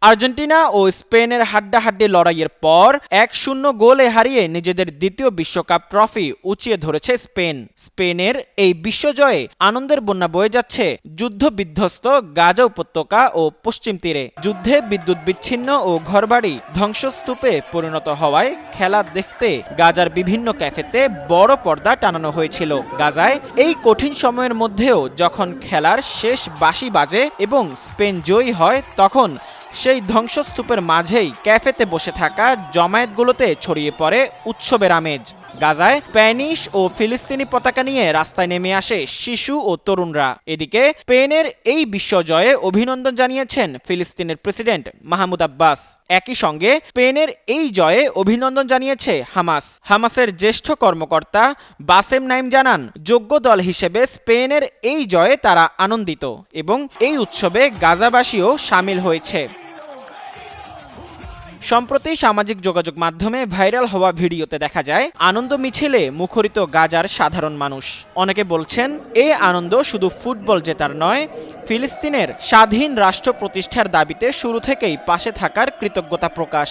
Argentina ও স্পেনের হাড্ডাহাড্ডি লড়াইয়ের পর ১-০ গোলে হারিয়ে নিজেদের দ্বিতীয় বিশ্বকাপ ট্রফি উঁচিয়ে ধরেছে স্পেন। স্পেনের এই বিশ্বজয়ে আনন্দের বন্যা বয়ে যাচ্ছে যুদ্ধবিধ্বস্ত গাজা উপত্যকা ও পশ্চিম তীরে। যুদ্ধে বিদ্যুৎ বিচ্ছিন্ন ও ঘরবাড়ি ধ্বংসস্তূপে পরিণত হওয়ায় খেলা দেখতে গাজার বিভিন্ন ক্যাফেতে বড় পর্দা টানানো হয়েছিল। গাজায় এই কঠিন সময়ের মধ্যেও যখন খেলার শেষ বাঁশি বাজে এবং স্পেন জয়ী হয়, তখন সেই ধ্বংসস্তূপের মাঝেই ক্যাফেতে বসে থাকা জমায়েতগুলোতে ছড়িয়ে পড়ে উৎসবের আমেজ। গাজায় স্প্যানিশ ও ফিলিস্তিনি পতাকা নিয়ে রাস্তায় নেমে আসে শিশু ও তরুণরা। এদিকে স্পেনের এই বিশ্বজয়ে অভিনন্দন জানিয়েছেন ফিলিস্তিনের প্রেসিডেন্ট মাহমুদ আব্বাস। একই সঙ্গে স্পেনের এই জয়ে অভিনন্দন জানিয়েছে হামাসের জ্যেষ্ঠ কর্মকর্তা বাসেম নাইম জানান, যোগ্য দল হিসেবে স্পেনের এই জয়ে তারা আনন্দিত এবং এই উৎসবে গাজাবাসীও শামিল হয়েছে। সম্প্রতি সামাজিক যোগাযোগ মাধ্যমে ভাইরাল হওয়া ভিডিওতে দেখা যায় আনন্দ মিছিলে মুখরিত গাজার সাধারণ মানুষ। অনেকে বলছেন, এই আনন্দ শুধু ফুটবল জেতার নয়, ফিলিস্তিনের স্বাধীন রাষ্ট্র প্রতিষ্ঠার দাবিতে শুরু থেকেই পাশে থাকার কৃতজ্ঞতা প্রকাশ।